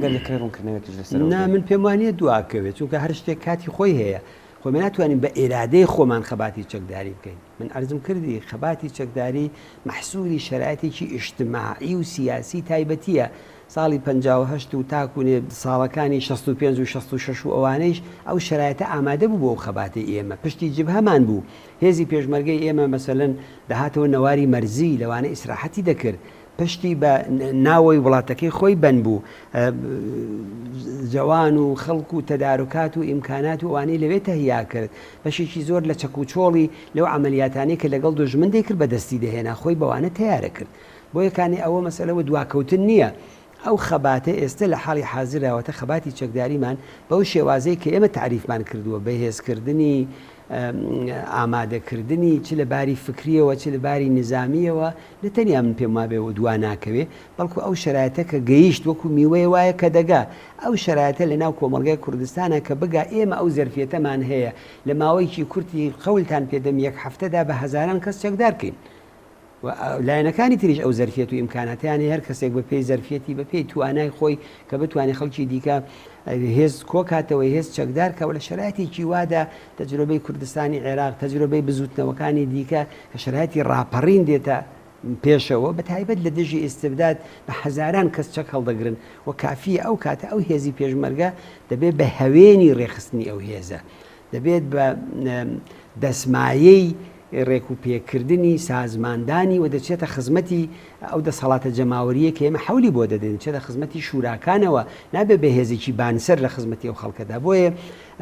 گەر لەکرێ ڕوونکردنەوەیەکیش لەسەر. نا من پێم وانیە دواکەوێت، چونکە هەر شتێک کاتی خۆی هەیە، خۆمە ناتوانین بە ئێرادەی خۆمان خەباتی چەکداری بکەین. من عەرزم کردی خەباتی چەکداری مەحسووری شەرایەتێکی ئیجتیماعی و سیاسی تایبەتیە. ساڵی 58 و تاکوونێ ساڵەکانی 65 و 66 و ئەوانەیش ئەو شرایەتە ئامادە بوو بۆ ئەو خەباتی ئێمە، پشتی جبهەمان بوو. هێزی پێشمەرگەی ئێمە مەسەلەن دەهاتەوە نەواری مەرزی، لەوانە ئیسراحەتی دەکرد، پشتی بە ناوەی وڵاتەکەی خۆی بەن بوو، جوان و خەڵک و تەدارکات و ئیمکانات و ئەوانەی لەوێ تەهیا کرد. بەشێکی زۆر لە چەک و چۆڵی لەو عەمەلیاتانەی کە لەگەڵ دوژمن دەکرد بەدەستی دەهێنا، خۆی بەوانە تەیارە کرد. بۆ یەکانی ئەوە مەسەلەوە دواکەوتن نییە، ئەو خەباتە ئێستا لە حاڵی حازرەوەتە خەباتی چەکداریمان بەو شێوازەی کە ئێمە تعریفمان کردووە بەهێزکردنی ئامادەکردنی چ لە باری فکریەوە چ لە باری نظامیەوە لە تەنیا من پێم وابێ دووا ناکەوێ بەڵکو ئەو شرایطە کە گەیشت وەکو میوەیە وایە کە دەگا ئەو شرایطە لە ناو کۆمەڵگەی کوردستانە کە بگا ئێمە ئەو زەرفیەتەمان هەیە لە ماوەیەکی کورتی خەولتان پێدەم یەک هەفتەدا بە هەزاران کەس چەکدارکەین لایەنەکانی تریش ئەو زەرفیەت و ئیمکاناتیانی هەر کەسێک بە پێی زەرفیەتی بە پێی توانای خۆی کە بتوانێت خەڵکی دیکە هێز کۆکاتەوەی هێز چەکدارکەوە لە شرایطێکی وادا تەجربەی کوردستانی عێراق تەجربەی بزوتنەوەکانی دیکە کە شرایطی ڕاپەڕین دێتە پێشەوە بە تایبەت لە دژی ئێستبداد بە هەزاران کەس چەک هەڵدەگرن و کافی ئەو کاتە ئەو هێزی پێشمەرگە دەبێت بە هەوێنی ڕێخستنی ئەو هێزە دەبێت بە دەسمایەی ڕێک و پێکردنی سازماندانی و دەچێتە خزمەتی ئەو دەسەڵاتە جەماوەریە کە ئێمە حولی بۆ دەدەین چێتە خزمەتی شوراکانەوە نابێت بەهێزێکی بانسەر لە خزمەتی ئەو خەڵکەدا بۆیە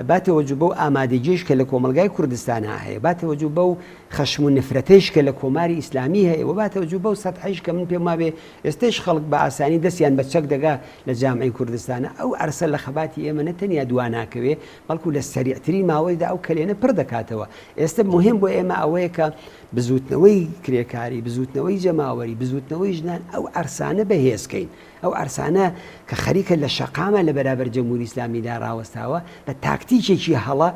باتەوەجو بەو ئامادەجێش کە لە کۆمەلگای کوردستان هەیە باتەوەجو بەو خەشم و نفرەتەیش کە لە کۆماری ئیسلامی هەیە و باتەوەجو بەو سەدحەیش کە من پێم وابێ ئێستش خەڵک بە ئاسانی دەستیان بە چەک دەگا لە جامعەی کوردستانە ئەو ئەرسە لە خەباتی ئێمە نەتەنیا دواناکەوێ بەڵکو لە سەریعترین ماوەیدا ئەو کلێنە پڕ دەکاتەوە ئێستا مهم بۆ ئێمە ئەوەیە کە بزوتنەوەی کرێکاری بزوتنەوەی جەماوەری بزوتنەوەی ژنان ئەو ئەرسانە بەهێزکەین ئەو ئەرسانە کە خەریکە لە شەقامە لە بەرابەر جەمهوری ئیسلامیدا ڕاوەستاوە بە تاکتیکێکی هەڵە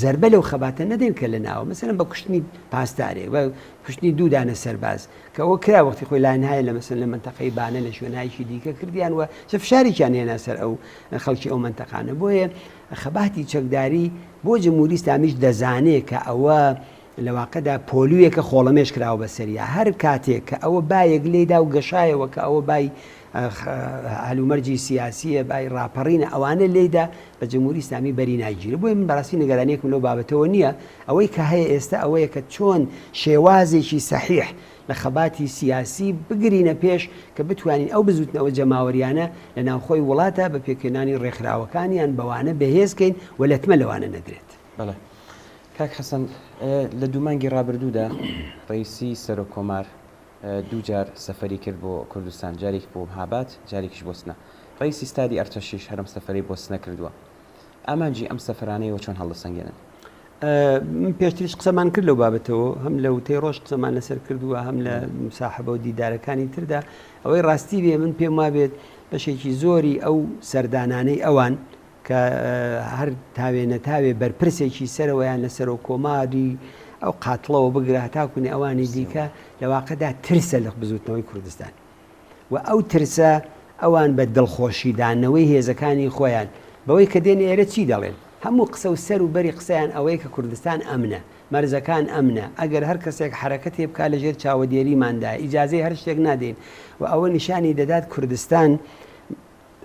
زەربە لەو خەباتە نەدەین کە لە ناوە مەسەلەن بە کوشتنی پاسدارێک بە کوشتنی دوودانە سەرباز کە ئەوە کرا وەختی خۆی لاەنهای لە مەسەن لە منتەقەی بانە لە شوێنهایکی دیکە کردیان وە چە فشارێکیان هێنا سەر ئەو خەڵکی ئەو منتەقانە بۆیە خەباتی چەکداری بۆ جەمهوری ئیسلامیش دەزانێت کە ئەوە لە واقعدا پۆلیوێکە خۆڵەمێش کراوە بەسەریە هەر کاتێک کە ئەوە بایەک لێدا و گەشایەوە کە ئەوە بای هەلومەرجی سیاسیە بای ڕاپەڕینە ئەوانە لێدا بە جەمهوری ئیسلامی بەری ناگیرە بۆیە من بەڕاستی نیگەرانیەکم لەو بابەتەوە نییە ئەوەی کە هەیە ئێستا ئەوەیە کە چۆن شێوازێکی سەحیح لە خەباتی سیاسی بگرینە پێش کە بتوانین ئەو بزوتنەوە جەماوەریانە لە ناوخۆی وڵاتە بە پێکێنانی ڕێکخراوەکانیان بەوانە بەهێزکەین و لەتمە لەوانە نەدرێت. بەڵێ کاک حەسەن لە دوو مانگی ڕابردوودا ڕئیسی سەرۆک کۆمار دووجار سەفەری کرد بۆ کوردستان جارێک بۆ مهاباد جارێکیش بۆ سنە ڕئیسی ستادی ئەرتەشیش هەرم سەفەری بۆ سنە کردووە ئامانجی ئەم سەفەرانەیەوە چۆن هەڵدەسەنگێنن؟ من پێشتریش قسەمان کرد لەو بابەتەوە هەم لە وتەی ڕۆژ قسەمان لەسەر کردووە هەم لە مساحبە و دیدارەکانی تردا ئەوەی ڕاستی بێ من پێم وابێت بەشێکی زۆری ئەو سەردانانەی ئەوان کە هەر تاوێنە تاوێ بەرپرسێکی سەرەوەیان لەسەر و کۆماری ئەو قاتڵەوە بگرە هەتاکوونی ئەوانی دیکە لە واقعدا ترسە لە بزوتنەوەی کوردستان و ئەو ترسە ئەوان بە دڵخۆشیدانەوەی هێزەکانی خۆیان بەوەی کە دێن ئێرە چی دەڵێن هەموو قسە و سەر و بەری قسەیان ئەوەیە کە کوردستان ئەمنە مەرزەکان ئەمنە ئەگەر هەر کەسێک حرەکەت هێ بکات لەژێر چاوەدێریماندا ئیجازەی هەر شتێک نادەین و ئەوە نیشانی دەدات کوردستان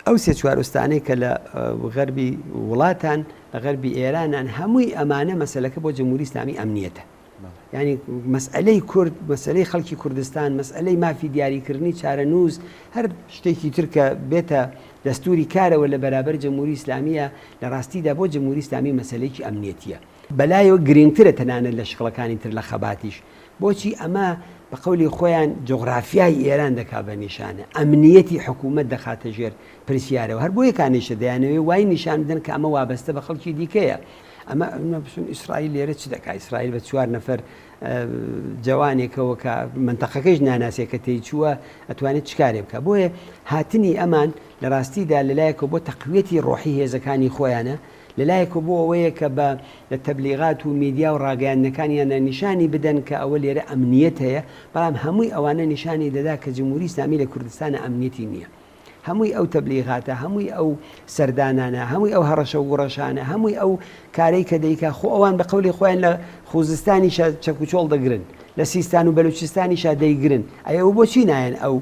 ئەو سێ چوارستانەی کە لە غەربی وڵاتان لە غەربی ئێرانان هەمووی ئەمانە مەسەلەکە بۆ جەمهوری ئیسلامی ئەمنیەتە ینی مەسئلەی کورد مەسئلەی خەڵکی کوردستان مەسئلەی مافی دیاریکردنی چارەنووس هەر شتێکی ترکە بێتە دەستوری کارەوە لە بەرابەر جەمهوری ئیسلامیە لە ڕاستیدا بۆ جەمهوری ئیسلامی مەسئلەیەکی ئەمنیەتیە بەلایەوە گرنگترە تەنانەت لە شغڵەکانی تر لە خەباتیش بۆچی ئەمە بە قەولی خۆیان جغرافیای ئێران دەکا بە نیشانە ئەمنیەتی حکوومەت دەخاتە ژێر پرسیارەوە هەر بۆ یەکانیشە دەیانەوەی وای نیشان بدەن کە ئەمە وابەستە بە خەڵکی دیکەیە ئەمە بچون ئیسرائیل لێرە چ دەکات ئیسرائیل بە 4 نەفەر جوانێکەوە کە منتەقەکەش ناناسێت کە تێی چووە ئەتوانێت چکارێ بکە بۆیە هاتنی ئەمان لە ڕاستیدا لەلایەکە بۆ تەقویەتی ڕۆحی هێزەکانی خۆیانە لەلایەکە بۆ ئەوەیە کە بە لە تەبلیغات و میدیا و ڕاگەیاندنەکانیانە نیشانی بدەن کە ئەوە لێرە ئەمنیەت هەیە بەڵام هەمووی ئەوانە نیشانی دەدا کە جمهوری ئیسلامی لە کوردستانە ئەمنیەتی نییە هەمووی ئەو تەبلیغاتە هەمووی ئەو سەردانانە هەمووی ئەو هەڕەشە و گوڕەشانە هەمووی ئەو کارەی کە دەیکا خۆ ئەوان بە قەولی خۆیان لە خوزستانیشە چەکوچۆڵ دەگرن لە سیستان و بەلوچستانیشا دەیگرن ئەوە بۆچی نایەن ئەو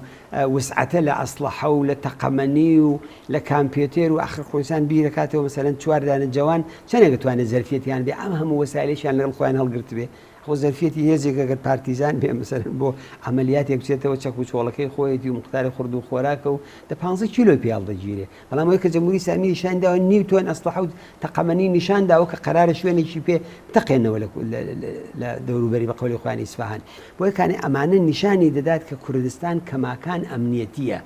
وسعەتە لە ئەسلحە و لە تەقەمەنی و لە کامپیوتێر و ئاخر خۆیان بیرەکاتەوە مەسەلەن 4 دانە جوان چەندێک دەتوانێت زەرفیەتیان بێ ئەم هەموو وەسایلێکیان لەگەڵ خۆیان هەڵگرت بێ خۆ زەرفیەتی هێزێک ئەگەر پارتیزان بێ مەسەلەن بۆ عملیاتێک بچێتەوە چەکوچۆڵەکەی خۆیەتی و مختاری خورد و خۆراکە و 15 کیلۆ پیاڵ دەگیرێ بەڵام ئەوەی کە جەمهوری ئیسلامی نیشانداوە نیو تۆن ئەسلحە و تەقەمەنی نیشانداوە کە قەرارە شوێنێکی پێ بتەقێنەوە لە دەوروبەری بە قەولی خۆیان ئیسفاهان بۆ یەکانێ ئەمانە نیشانی دەدات کە کوردستان کەماکان ئەمنیەتیە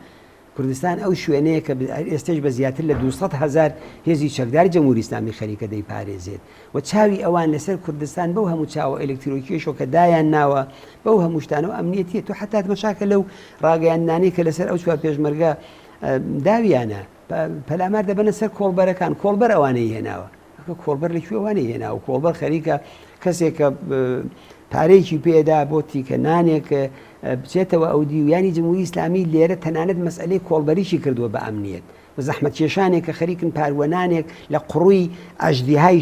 کوردستان ئەو شوێنەیە کە ئێستش بە زیاتر لە 200,000 هێزی چەکدار جەمهوری ئیسلامی خەریکە دەیپارێزێت و چاوی ئەوان لەسەر کوردستان بەو هەموو چاوە ئەلکترۆکیشەوە کە دایان ناوە بەو هەموو شتانەوە ئەمنیەتیە تو حتا مەشاکە لەو ڕاگەیاندانەی کە لەسەر ئەو چوار پێشمەرگە داویانە پەلامار دەبەنە سەر کۆڵبەرەکان کۆڵبەر ئەوانەی هێناوە کۆڵبەر لەکوێوانەی هێناوە کۆڵبەر خەریکە کەسێکە پارەیەکی پێدا بۆتی کە نانێک بچێتەوە ئەو دیویانی جمهوری ئیسلامی لێرە تەنانەت مەسئلەی کۆڵبەریشی کردووە بە ئەمنیەت و زەحمەت کێشانێک کە خەریکن پاروەنانێک لە قڕووی ئەژدیهای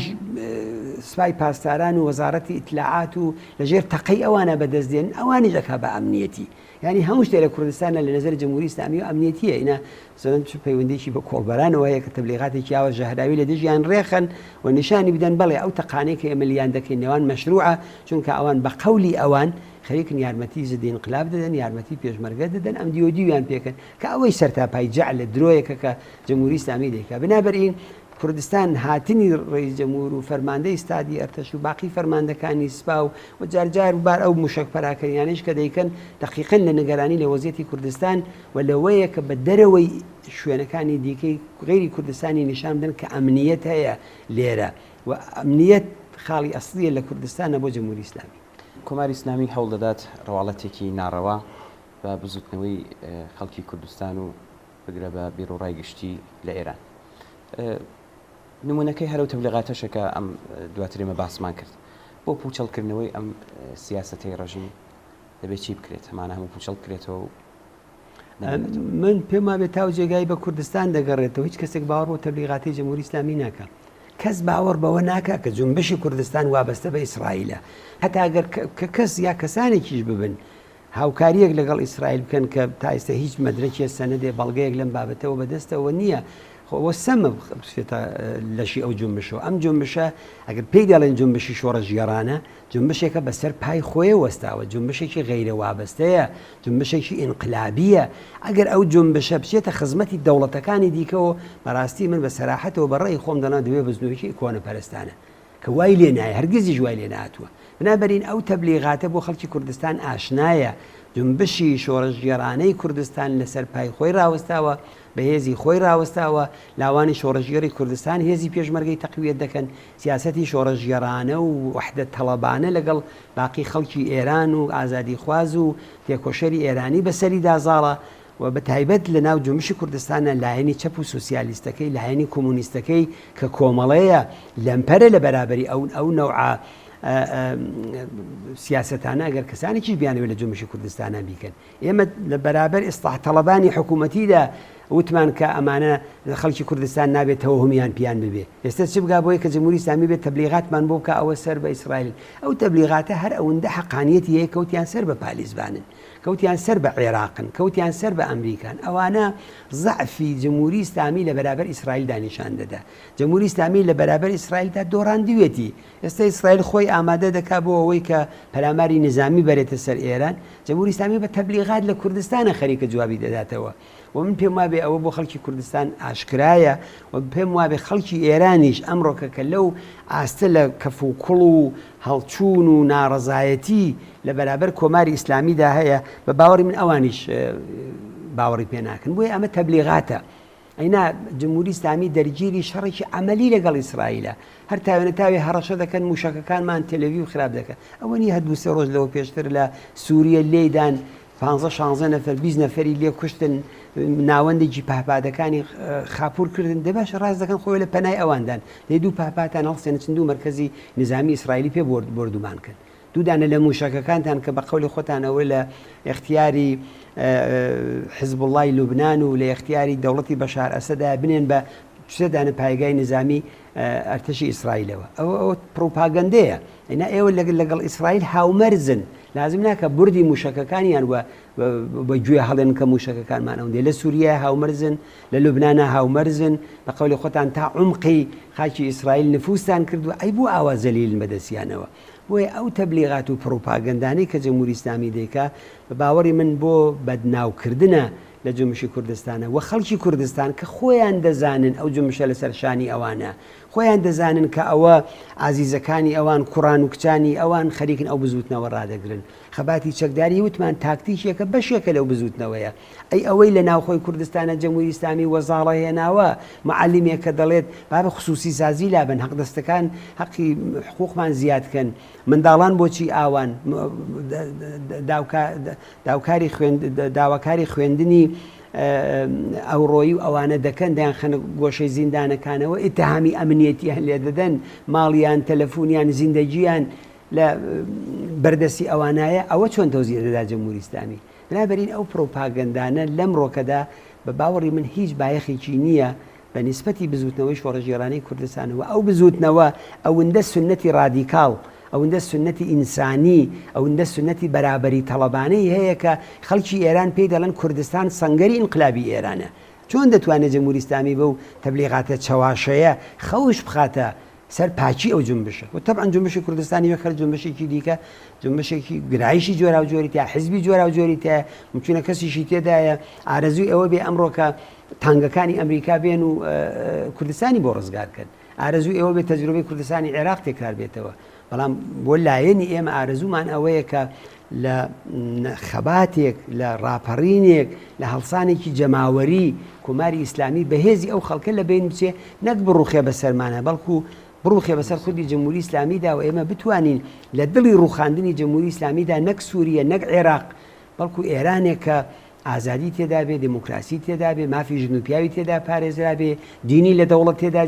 سوپای پاسداران و وەزارەتی ئیتلاعات و لەژێر تەقەی ئەوانە بەدەستدێن ئەوانی دەکا بە ئەمنیەتی یعنی هەموو شتێک لە کوردستانە لە نەزەر جمهوری ئیسلامی و ئەمنیەتیە ئینە زەن پەیوەندێکی بە کۆڵبەرانەوە هەیە کە تەبلیغاتێکی یاوە ژەهراوی لە دژیان ڕێخن و نیشانی بدەن بەڵێ ئەو تەقانەی کە ئێمە لیان دەکەین نێوان مەشروعە چونکە ئەوان بە قەولی ئەوان خەریکن یارمەتی زدی انقلاب دەدەن یارمەتی پێشمەرگە دەدەن ئەم دیویان پێکەن کە ئەوەی سەرتاپای جەعل لە درۆیەکە کە جمهوری ئیسلامی دەیکا بنابەرئین کوردستان هاتنی ڕئیس جەمهور و فەرماندەی ئستادی ئەرتەش و باقی فەرماندەکانی سپا و جارجار بار ئەو موشک پەراکەریانش کە دەیکەن دەقیقەن لە نگەرانی لە وەزیەتی کوردستان و لەوەیە کە بە دەرەوەی شوێنەکانی دیکەی غیری کوردستانی نیشان بدەن کە ئەمنیەت هەیە لێرە و ئەمنیەت خاڵی ئەسڵیە لە کوردستانە بۆ جمهوری ئیسلامی. کۆماری ئیسلامی هەوڵ دەدات ڕەواڵەتێکی ناڕەوا بە بزوتنەوەی خەڵکی کوردستان و بگرە بە بیرۆڕای گشتی لە ئێران. نمونونەکەی هەرو تەبلیغاتەشەکە ئەم دواترێمە باسمان کرد بۆ پوچەڵکردنەوەی ئەم سیاسەتەی ڕژیم دەبێت چی بکرێت هەمانە هەموو پوچەڵ بکرێتەوە من پێم وابێت تا جێگای بە کوردستان دەگەڕێتەوە هیچ کەسێک باوەڕ بۆ تەبلیغاتی جمهوری ئیسلامی ناکە کەس باوەڕ بەوە ناکە کە جنبشی کوردستان وابەستە بە ئیسرائیلە هەتا ئەگەر کەس یا کەسانێکیش ببن هاوکاریەک لەگەڵ ئیسرائیل بکەن کە تا ئێستا هیچ مەدرەکی سەنەدێ بەڵگەیەک لەم بابەتەوە بەدەستەوە نییە وە سەمە بێتە لەشی ئەو جنبشەوە ئەم جنبشە ئەگەر پێی دەڵێن جنبشی شۆڕە ژێرانە جنبشێکە بەسەر پای خۆی وەستاوە جنبشێکی غەیرە وابەستەیە جنبشێکی ئینقلابیە ئەگەر ئەو جنبشە بچێتە خزمەتی دەوڵەتەکانی دیکەەوە بەڕاستی من بە سەراحەتەوە بەڕێی خۆم دەنا دەوێ بزنوێکی کۆنەپەرستانە کە وای لێ نایە هەرگیزیش وای لێ نهاتووە بنابەرین ئەو تەبلیغاتە بۆ خەڵکی کوردستان ئاشنایە جنبشی شۆڕە ژێرانەی کوردستان لەسەر پای خۆی ڕاوەستاوە بە هێزی خۆی ڕاوەستاوە لاوانی شۆڕەژێری کوردستان هێزی پێشمەرگەی تەقویەت دەکەن سیاسەتی شۆڕەژێرانە و وحدەت تەڵەبانە لەگەڵ باقی خەڵکی ئێران و ئازادی خواز و تێکۆشەری ئێرانی بەسەری دازاڵە و بە تایبەت لە ناو جنبشی کوردستانە لایەنی چەپ و سوسیالیستەکەی لایەنی کۆمونیستەکەی کە کۆمەڵەیە لەمپەرە لە بەرابەری ئەو نەوعە سیاستانە ئەگەر کەسانێکیش بیانەوێت لە جنبشی کوردستانە بیکەن ئێمە لە بەرابەر ئیسلاح تەڵەبانی حکوومەتیدا وتمان کە ئەمانە خەڵکی کوردستان نابێت هەمیان پیان ببێ ئێستا چ بگا بۆی کە جمهوری ئیسلامی بێت تەبلیغاتمان بۆ بکە ئەوە سەر بە ئیسرائیل ئەو تەبلیغاتە هەر ئەوەندە حەقانیەتی هەیە کەوتیان سەر بە پالیزبانن کەوتیان سەر بە عێراقن کەوتیان سەر بە ئەمریکان ئەوانە زەعفی جمهوری ئیسلامی لە بەرابەر ئیسرائیل دانیشان دەدا جمهوری ئیسلامی لە بەرابەر ئیسرائیلدا دۆڕاندوێتی ئێستا ئیسرائیل خۆی ئامادە دەکا بۆ ئەوەی کە پەلاماری نظامی بەرێتە سەر ئێران جمهوری ئیسلامی بە تەبلیغات لە کوردستانە خەریکە جوابی دەداتەوە و من پێم وابێ ئەوە بۆ خەڵکی کوردستان ئاشکرایە و پێم وابێ خەڵکی ئێرانیش ئەمڕۆکە کە لەو ئاستە لە کەف و کوڵ و هەڵچوون و ناڕەزایەتی لە بەرابەر کۆماری ئیسلامیدا هەیە بە باوەڕی من ئەوانیش باوەڕی پێ ناکەن بۆیە ئەمە تەبلیغاتە ئەینا جمهوری ئیسلامی دەرگیری شەڕێکی عەمەلی لەگەڵ ئیسرائیلە هەر تاوێنە تاوێ هەڕەشە دەکەن موشەکەکانمان تەلەڤیڤ خراپ دەکەن ئەوە نیە هەر 2-3 ڕۆژ لەوە پێشتر لە سووریە لێدان 15-16 نەفەر 20 نەفەری لێ کوشتن ناوەندێکی پاپادەکانی خاپور کردن دەباش ڕاست دەکەن خۆی لە پەنای ئەواندان لێ دوو پاپاتان هەڵسێنە چندوو مەرکەزی نظامی ئیسرائیلی پێ بردومان کرد دوودانە لە موشەکەکانتان کە بە قەولی خۆتانەوە لە اختیاری حزب اللهی لوبنان و لە اختیاری دەوڵەتی بەشار ئەسەدا بنێن بە شتدانە پایگای نظامی ئەرتەشی ئیسرائیلەوە ئەوە پرۆپاگەندەیە ئەینا ئێوە لەگەڵ ئیسرائیل هاومەرزن لازم ناکە بردی موشەکەکانیان بە گوێ هەڵێن کە موشەکەکانمان ئەوەندێ لە سووریا هاومەرزن لە لوبنانە هاومەرزن بە قەولی خۆتان تا عمقی خاکی ئیسرائیل نفوستان کردووە ئەی بوو ئاوا زەلیل بەدەستیانەوە بۆیە ئەو تەبلیغات و پرۆپاگەندانەی کە جمهوری ئیسلامی دەیکا بە باوەڕی من بۆ بەدناوکردنە لە جومشی کوردستانە و خەڵکی کوردستان کە خۆیان دەزانن ئەو جومشە لەسەر شانی ئەوانە خۆیان دەزانن کە ئەوە ئازیزەکانی ئەوان کوڕان و کچانی ئەوان خەریکن ئەو بزوتنەوە ڕادەگرن خەباتی چەکداری وتمان تاکتیکێکە بەشێکە لەو بزوتنەوەیە ئەوەی لە ناوخۆی کوردستانە جەمهوری ئیسلامی وەزاڵە هێناوە معلمێک کە دەڵێت با بە خصوصی سازی لابن حەق دەستەکان حەقی حقوقمان زیادکەن منداڵان بۆچی ئاوان داواکاری خوێندنی ئەوڕۆیی و ئەوانە دەکەن دایان خەنە گۆشەی زیندانەکانەوە ئیتهامی ئەمنیەتیان لێ دەدەن ماڵیان تەلەفۆنیان زیندەجییان لە بەردەستی ئەوانایە ئەوە چۆن تەوزیع دەدا جەمهوری ئیسلامی بنابەرین ئەو پرۆپاگەندانە لەم ڕۆکەدا بە باوەڕی من هیچ بایەخێکی نییە بە نیسبەتی بزوتنەوەی شۆڕەژێرانەی کوردستانەوە ئەو بزوتنەوە ئەوەندە سنەتی ڕادیکاڵ ئەوەندە سنەتی ئینسانی ئەوەندە سنەتی بەرابەری تەڵەبانەی هەیە کە خەڵکی ئێران پێی دەڵێن کوردستان سەنگەری ئینقلابی ئێرانە چۆن دەتوانێت جەمهوری ئیسلامی بەو تەبلیغاتە چەواشەیە خەوش بخاتە سەر پاچی ئەو جنبشە و طبعا جنبشی کوردستانی وەکەر جنبشێکی دیکە جنبشێکی گرایشی جۆرا و جۆری تایە حزبی جۆرا و جۆری تایە ممکنە کەسیشی تێدایە ئارەزوی ئەوە بێ ئەمڕۆکە تانگەکانی ئەمریکا بێن و کوردستانی بۆ ڕزگارکەن ئارەزوی ئەوە بێت تەجروبەی کوردستانی عێراق تێکرار بێتەوە بەڵام بۆ لایەنی ئێمە ئارەزومان ئەوەیە کە لە خەباتێک لە ڕاپەڕینێک لە هەڵسانێکی جەماوەری کۆماری ئیسلامی بەهێزی ئەو خەڵکە لە بین بچێ نەک بڕوخێ بەسەرمانە بەڵکو بڕوخێ بەسەر خودی جمهوری ئیسلامیدا و ئێمە بتوانین لە دڵی ڕوخاندنی جمهوری ئیسلامیدا نەک سووریە نەک عێراق بەڵکو ئێرانێک کە ئازادی تێدا بێ دموکراسی تێدا بێ مافی ژن و پیاوی تێدا پارێزرا بێ دینی لە دەوڵەت تێدا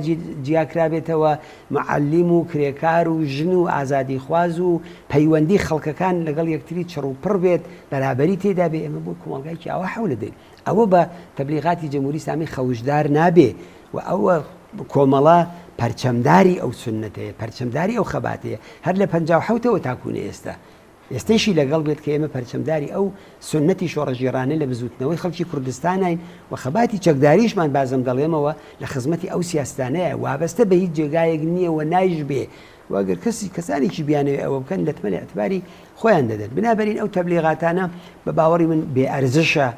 جیاکرابێتەوە معلم و کرێکار و ژن و ئازادی خواز و پەیوەندی خەڵکەکان لەگەڵ یەکتری چڕ و پڕ بێت بەرابەری تێدا بێ ئێمە بۆ کۆمەلگایکی ئەوە حەولە دێن ئەوە بە تەبلیغاتی جمهوری ئیسلامی خەوشدار نابێ و ئەوە کۆمەڵە پەرچەمداری ئەو سنەتەیە پەرچەمداری ئەو خەباتەیە هەر لە 57ەوە تاکوونە ئێستەیشی لەگەڵ بێت کە ئێمە پەرچەمداری ئەو سنەتی شۆڕەژێرانە لە بزوتنەوەی خەڵکی کوردستانین و خەباتی چەکداریشمان بازم دەڵێمەوە لە خزمەتی ئەو سیاستانەیە وابەستە بە هیچ جێگایەک نییە و نایش بێ واگەر کەسانێکی بیانەوە ئەوە بکەن لە تمەلی ئەتباری خۆیان دەدەن بنابەرین ئەو تەبلیغاتانە بە باوەڕی من بێئەرزشە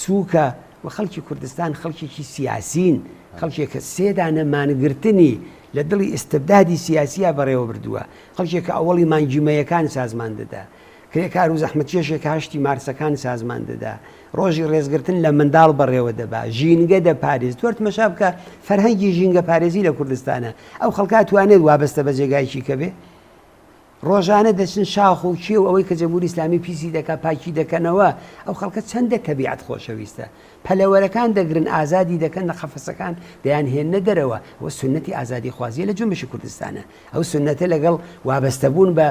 سووکە و خەڵکی کوردستان خەڵکێکی سیاسین خەڵکێکە سێدانە مانگرتنی لە دڵی ئستبدادی سیاسیە بەڕێوە بردووە خەڵکێکە ئەوڵی مانگیمەیەکان سازمان دەدا کرێکار و زەحمەتکێشێکە هەشتی مارسەکان سازمان دەدا ڕۆژی ڕێزگرتن لە منداڵ بەڕێوە دەبا ژینگە دەپارێز دوێت مەشا بکە فەرهەنگی ژینگە پارێزی لە کوردستانە ئەو خەڵکات توانێت وابەستە بە جێگایکی کە بێ ڕۆژانە دەچن شاخ و کێ و ئەوەی کە جەمهوری ئیسلامی پیسی دەکا پاکی دەکەنەوە ئەو خەڵکە چەندە تەبیعەت خۆشەویستە پەلەوەرەکان دەگرن ئازادی دەکەن لە خەفەسەکان دەیان هێنە دەرەوە وە سنەتی ئازادی خوازیە لە جنبشی کوردستانە ئەو سنەتە لەگەڵ وابەستەبوون بە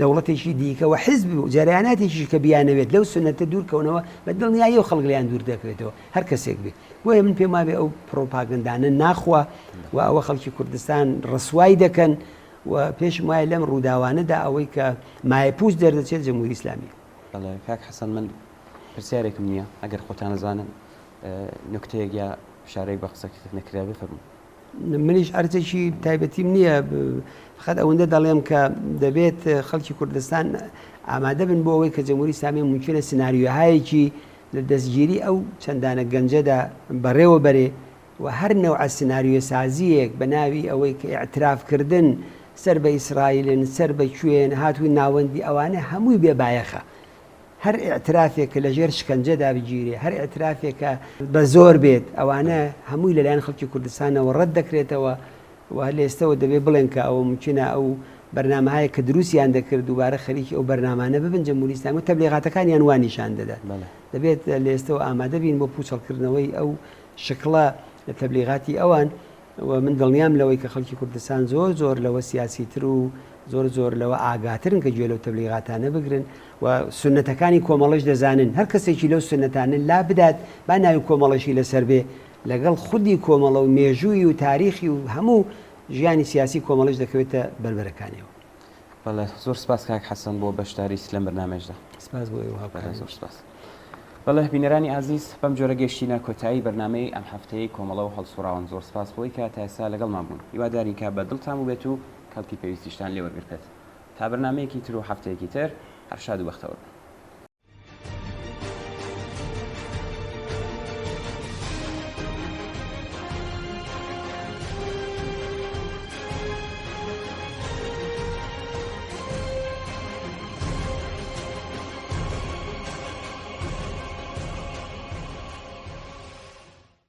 دەوڵەتێکی دیکە و حیزب و جەریاناتێکی کە بیانەوێت لەو سنەتە دوورکەونەوە بە دڵنیایی و خەڵک لەیان دوور دەکرێتەوە هەر کەسێک بێ بۆیە من پێم وابێ ئەو پرۆپاگەندانە ناخوا و ئەوە خەڵکی کوردستان ڕسوای دەکەن و پێشم وایە لەم ڕووداوانەدا ئەوەی کە مایەپووس دەردەچێت جەمهوری ئیسلامی کاک حەسەن من پرسیارێکم نییە ئەگەر خۆتان نەزانن نکتەیەک یا شارێک بە قسەکەت نەکرا بفەرمون منیش ئەرچێکی تایبەتیم نییە فقط ئەوەندە دەڵێم کە دەبێت خەڵکی کوردستان ئامادە بن بۆ ئەوەی کە جەمهوری ئیسلامی ممکنە سناریۆهایەکی لە دەستگیری ئەو چەندانە گەنجەدا بەڕێوە بەرێ و هەر نەوعە سناریۆ سازیەک بە ناوی ئەوەی کە ئیعترافکردن سەر بە ئیسرائیلن سەر بە کوێن هاتووی ناوەندی ئەوانە هەمووی بێبایەخە هەر ئیعترافێک کە لەژێر شکنجەدا بگیرێ هەر ئیعترافێکە بە زۆر بێت ئەوانە هەمووی لەلایەن خەڵکی کوردستانەوە ڕەت دەکرێتەوە و لێستەوە دەبێ بڵێن کە ئەوە ممکنە ئەو بەرنامەهایە کە دروستیان دەکرد دووبارە خەریکی ئەو بەرنامانە ببن جەمهوری ئیسلامی و تەبلیغاتەکانیان وانیشان دەدات دەبێت لێستەوە ئامادە بین بۆ پوچەڵکردنەوەی ئەو شکڵە لە تەبلیغاتی ئەوان و من دڵنیام لەوەی کە خەڵکی کوردستان زۆر لەوە سیاسیتر و زۆر لەوە ئاگاترن کە گوێ لەو تەبلیغاتانە بگرن و سنەتەکانی کۆمەڵەش دەزانن هەر کەسێکی لەو سنەتانە لا بدات با ناوی کۆمەڵەشی لەسەر بێ لەگەڵ خودی کۆمەڵە و مێژووی و تاریخی و هەموو ژیانی سیاسی کۆمەڵش دەکەوێتە بەربەرەکانەوە بەڵێ زۆر سپاس کاک حەسەن بۆ بەشداری لەم بەرنامەژدا سپاس بۆ ئێوە زۆر سپاس بەڵێ بینەرانی عزیز بەم جۆرە گەشتینە کۆتایی بەرنامەی ئەم هەفتەیە کۆمەڵە و هەڵسوراون زۆر سپاس بۆی کە تا ئێستا لەگەڵمان بوون هیوادارین کە بە دڵتان بێت و کەڵکی پێویستیشتان لێوەرگرتێت تا بەرنامەیەکی تر و هەفتەیەکی تر هەر شاد و بەختەوە